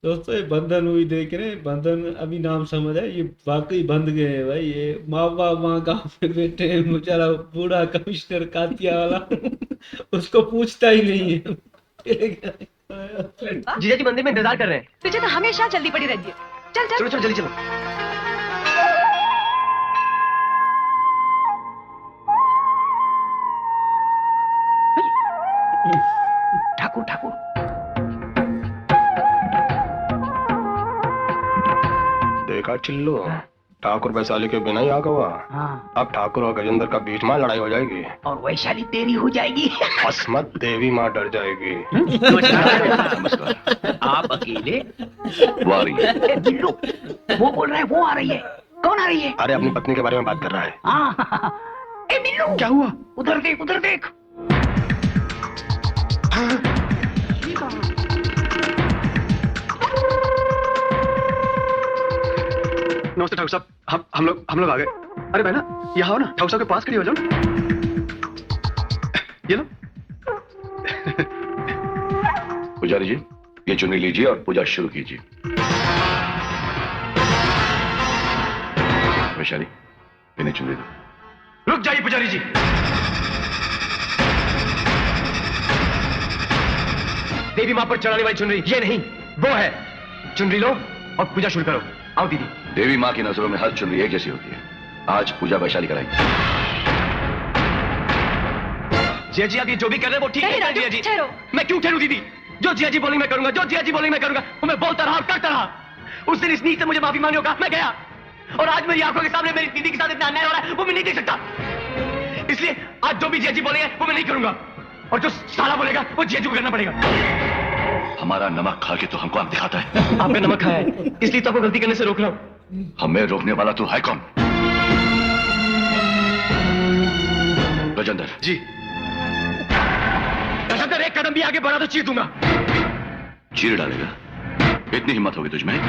दोस्तों ये बंधन मूवी देख रहे हैं। बंधन अभी नाम समझ है, ये वाकई बंध गए हैं भाई। ये माँ बाप वहाँ गाँव में बैठे हैं, बेचारा बूढ़ा कमिश्नर कातिया वाला उसको पूछता ही नहीं है। जीजा जी मंदिर में इंतजार कर रहे हैं। तुझे तो हमेशा जल्दी पड़ी रहती है। चल चल चलो चलो जल्दी चलो। ठाकुर ठाकुर देखा चिल्लो, ठाकुर वैशाली के बिना ही आ गवा। हाँ। अब ठाकुर और गजेंद्र का बीच में लड़ाई हो जाएगी और वैशाली तेरी हो जाएगी। अस्मत देवी माँ डर जाएगी। नमस्कार। आप अकेले? वारी बिल्लू वो बोल रहा है, वो आ रही है। कौन आ रही है? अरे अपनी पत्नी के बारे में बात कर रहा है। हाँ। ए बिल्लू क्या हुआ? उधर देख उधर देख। नमस्ते ठाकुर साहब, हम लोग आ गए। अरे बहना यहाँ आओ ना, ठाकुर साहब के पास खड़ी हो जाओ। ये लो। पुजारी जी, ये चुन्नी लीजिए और पूजा शुरू कीजिए। वैशाली, इन्हें चुन्नी दो। रुक जाइए पुजारी जी। देवी माँ पर चढ़ाने वाली चुनरी ये नहीं, वो है। चुनरी लो और पूजा शुरू करो। आओ दीदी। देवी माँ की नजरों में हर चुनरी एक जैसी होती है। आज पूजा वैशाली कराएंगे। जिया जी आप ये जो भी कर रहे हैं वो ठीक नहीं, है राजू, जिया जी। ठहरो। मैं क्यों ठहरू दीदी? जो जिया जी बोलेंगे मैं करूंगा, जो जिया जी बोलेंगे मैं करूंगा। वो मैं बोलता रहा और करता रहा। उस दिन इस नीच से मुझे माफी मांगने को कहा, मैं गया। और आज मेरी आंखों के सामने मेरी दीदी के साथ इतना अन्याय हो रहा है, वो मैं नहीं देख सकता। इसलिए आज जो भी जिया जी बोलेंगे वो मैं नहीं करूंगा। और जो साला बोलेगा वो जिया जी को करना पड़ेगा। हमारा नमक खा के तो हमको आंख दिखाता है। आपने नमक खाया है, इसलिए तो आपको गलती करने से रोक रहा हूं। हमें रोकने वाला तो है कौन? गजेंद्र जी। अगर एक कदम भी आगे बढ़ा तो चीर दूंगा। चीर डालेगा? इतनी हिम्मत होगी तुझमें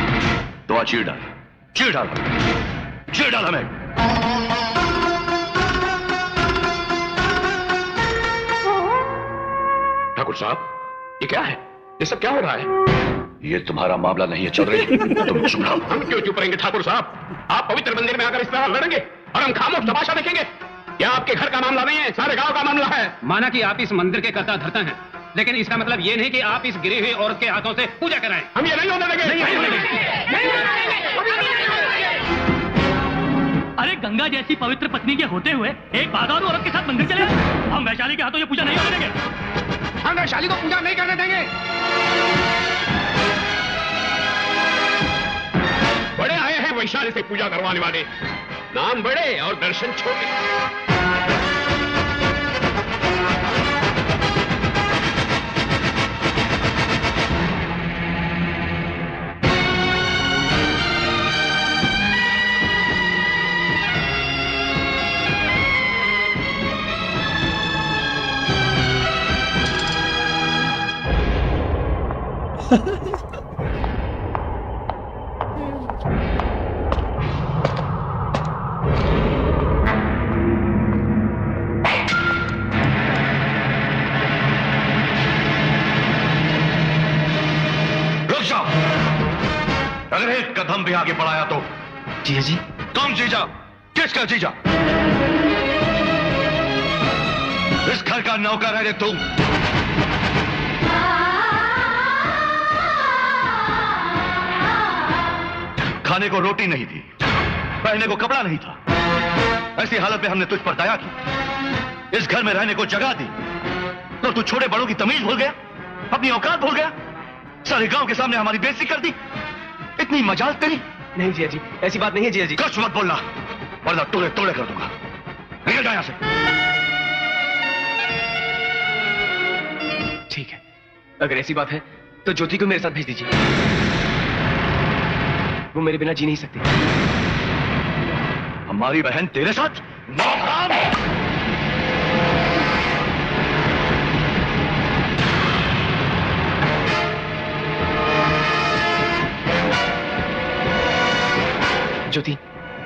तो आज चीर डाल। चीर डाल, चीर डाल हमें। ठाकुर साहब, ये क्या है? ये सब क्या हो रहा है? ये तुम्हारा मामला नहीं है, चल रही। तुम चुप रहो। हम क्यों चुप रहेंगे ठाकुर साहब? आप पवित्र मंदिर में आकर इस तरह लड़ेंगे और हम खामोश तमाशा देखेंगे? क्या आपके घर का मामला नहीं है, सारे गांव का मामला है। माना कि आप इस मंदिर के कर्ता धर्ता हैं, लेकिन इसका मतलब ये नहीं कि आप इस गिरी हुई औरत के हाथों से पूजा कराएं। हम ये नहीं होने देंगे। अरे गंगा जैसी पवित्र पत्नी के होते हुए एक बागान औरत के साथ मंदिर चले आए। हम वैशाली के हाथों ये पूजा नहीं होने देंगे। हम वैशाली को पूजा नहीं करने देंगे। बड़े आए हैं वैशाली से पूजा करवाने वाले, नाम बड़े और दर्शन छोटे। रुक जाओ। अगर एक कदम भी आगे बढ़ाया तो। जिया जी कौन जीजा? किसका जीजा? इस घर का नौकर है रे तुम। खाने को रोटी नहीं थी, पहनने को कपड़ा नहीं था, ऐसी हालत में हमने तुझ पर दया की, इस घर में रहने को जगह दी, तो तू छोटे बड़ों की तमीज भूल गया, अपनी औकात भूल गया, सारे गांव के सामने हमारी बेइज्जती कर दी। इतनी मजाल तेरी? नहीं जिया जी, ऐसी बात नहीं है जिया जी। कुछ मत बोलना वरना टोले टोले कर दूंगा। निकल जा यहां से। ठीक है, अगर ऐसी बात है तो ज्योति को मेरे साथ भेज दीजिए। वो मेरे बिना जी नहीं सकती। हमारी बहन तेरे साथ? नाहराम! ज्योति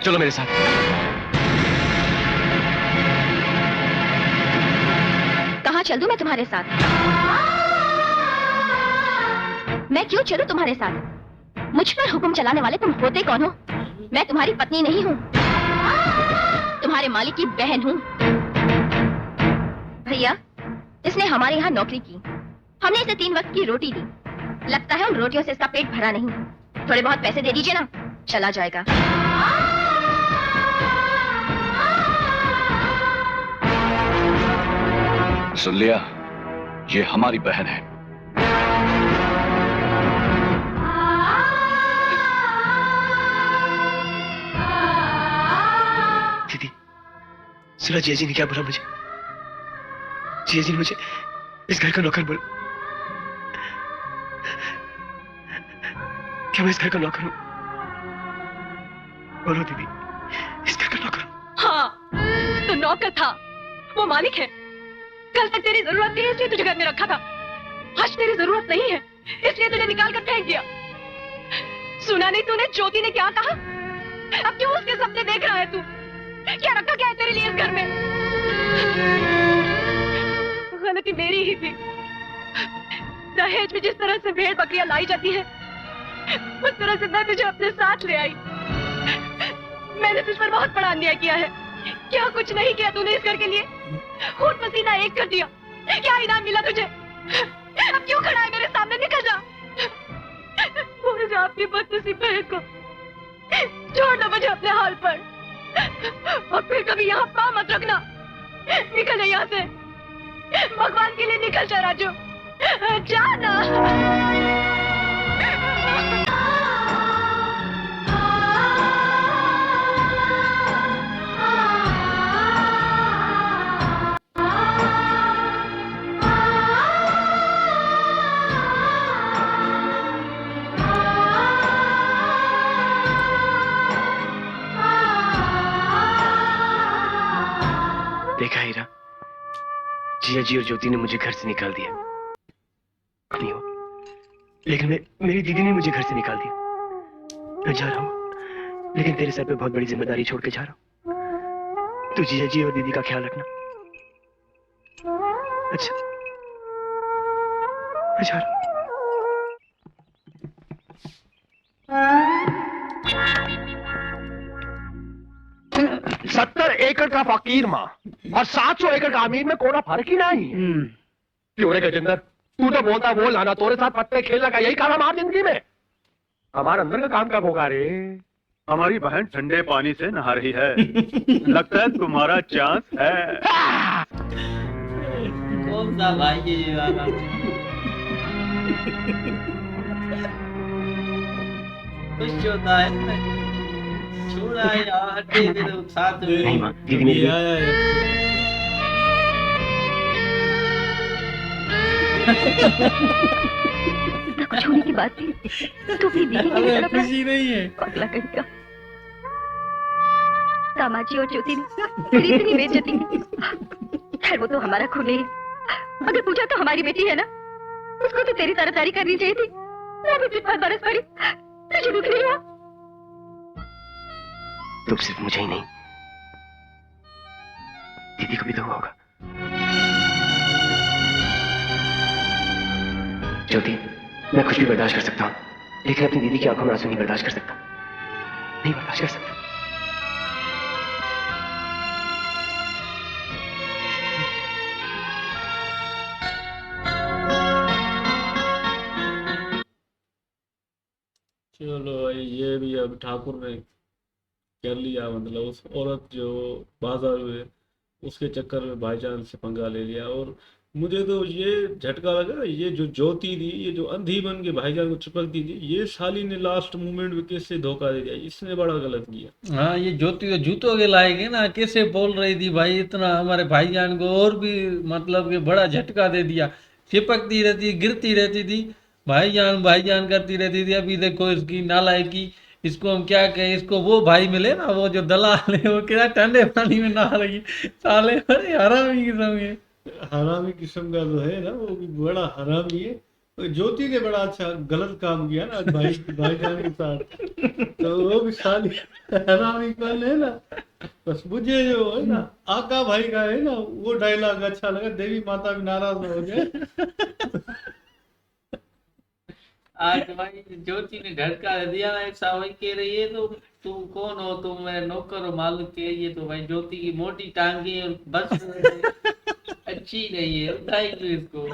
चलो मेरे साथ। कहाँ चल दूं मैं तुम्हारे साथ? मैं क्यों चलूं तुम्हारे साथ? मुझ पर हुक्म चलाने वाले तुम होते कौन हो? मैं तुम्हारी पत्नी नहीं हूँ, तुम्हारे मालिक की बहन हूँ। भैया, इसने हमारे यहाँ नौकरी की, हमने इसे 3 वक्त की रोटी दी। लगता है उन रोटियों से इसका पेट भरा नहीं। थोड़े बहुत पैसे दे दीजिए ना, चला जाएगा। सुन लिया, ये हमारी बहन है। दीदी, सुना जिया जी ने क्या बोला मुझे? जिया जी ने मुझे इस घर का नौकर बोला। क्या मैं इस घर का नौकर हूँ? बोलो दीदी, इस घर का नौकर हूँ? हाँ, तो नौकर था, वो मालिक है। कल तक तेरी जरूरत थी इसलिए तुझे घर में रखा था। आज तेरी जरूरत नहीं है इसलिए तुझे निकाल कर फेंक दिया। सुना नहीं तूने ज्योति ने क्या कहा? अब क्यों उसके सपने देख रहा है तू? क्या रखा क्या है तेरे लिए इस घर में? गलती मेरी ही थी। दहेज में जिस तरह से भेड़ बकरियां लाई जाती है उस तरह से मैं तुझे अपने साथ ले आई। मैंने तुझ पर बहुत बड़ा अन्याय किया है। क्या कुछ नहीं किया तूने इस घर के लिए? खून पसीना एक कर दिया। क्या इनाम मिला तुझे? अब क्यों खड़ा है मेरे सामने? निकल जा, भूल जा अपनी बदनसीब बहन को, छोड़ दो मुझे अपने हाल पर और फिर कभी यहाँ पाँव मत रखना। निकल जा यहाँ से, भगवान के लिए निकल जा राजू, जाना। देखा हीरा, जिया जी और ज्योति ने मुझे घर से निकाल दिया। नहीं हो, लेकिन मेरी दीदी ने मुझे घर से निकाल दिया। मैं जा रहा हूँ, लेकिन तेरे सर पे बहुत बड़ी जिम्मेदारी छोड़ के जा रहा हूँ। तू जिया जी और दीदी का ख्याल रखना। अच्छा, मैं जा रहा हूँ। 70 एकड़ का फकीर माँ और 700 एकड़ का अमीर में कोई फर्क ही नहीं। क्यों रे गजेंद्र, तू तो बोलता बोल आना, तोरे साथ पत्ते खेलने का यही काम हमारी जिंदगी में। हमारे अंदर का काम कब होगा रे? हमारी बहन ठंडे पानी से नहा रही है। लगता है तुम्हारा चांस है। कौन सा भाई ये वाला? कुछ होता है छोड़ा यार, दे दो साथ में। नहीं माँ, दीदी मेरी कुछ होने की बात थी तो भी दीदी की तरफ खुशी नहीं है। पगला कहेगा। दामाजी और ज्योति ने मेरी इतनी बेइज्जती की। खैर वो तो हमारा खून है। अगर पूछा तो हमारी बेटी है ना, उसको तो तेरी तरफदारी करनी चाहिए थी। मैं भी तुझ पर बरस पड़ी, तुझे दुख नहीं हुआ? दुख सिर्फ मुझे ही नहीं, दीदी को भी तो हुआ होगा। ज्योति, मैं कुछ भी बर्दाश्त कर सकता हूँ, लेकिन अपनी दीदी की आंखों में आंसू नहीं बर्दाश्त कर सकता। नहीं बर्दाश्त कर सकता। चलो भाई, ये भी अब ठाकुर ने कर लिया। मतलब उस औरत जो बाजार हुए उसके चक्कर में भाईजान से पंगा ले लिया। और मुझे तो ये झटका लगा, ये जो ज्योति थी, ये जो अंधी बन के भाईजान को चिपकती थी, ये साली ने लास्ट मोमेंट में कैसे धोखा दे दिया। इसने बड़ा गलत किया। हाँ, ये ज्योति तो जूतों के लायक है ना, कैसे बोल रही थी भाई इतना हमारे भाईजान को, और भी मतलब कि बड़ा झटका दे दिया। चिपकती रहती, गिरती रहती थी, भाईजान भाईजान करती रहती थी। अभी देखो इसकी नालायकी, इसको हम क्या कहें। इसको वो भाई मिले ना, वो जो दलाल है, वो क्या ठंडे पानी में नहा रही साले। अरे हरामी किस्म के, हरामी किस्म का तो है ना, वो भी बड़ा हरामी है। तो ज्योति ने बड़ा अच्छा गलत काम किया ना भाईजान के साथ। तो वो भी साली हरामी कौन है ना। बस मुझे जो है ना आका भाई का है ना, वो डायलॉग अच्छा लगा। देवी माता भी नाराज हो गए। आज भाई ज्योति ने झटका दिया ना, ऐसा वही कह रही है तो तुम कौन हो, तुम मेरे नौकर हो मालूम के, ये तो भाई ज्योति की मोटी टांगे और बस अच्छी नहीं है, उठाई लो इसको।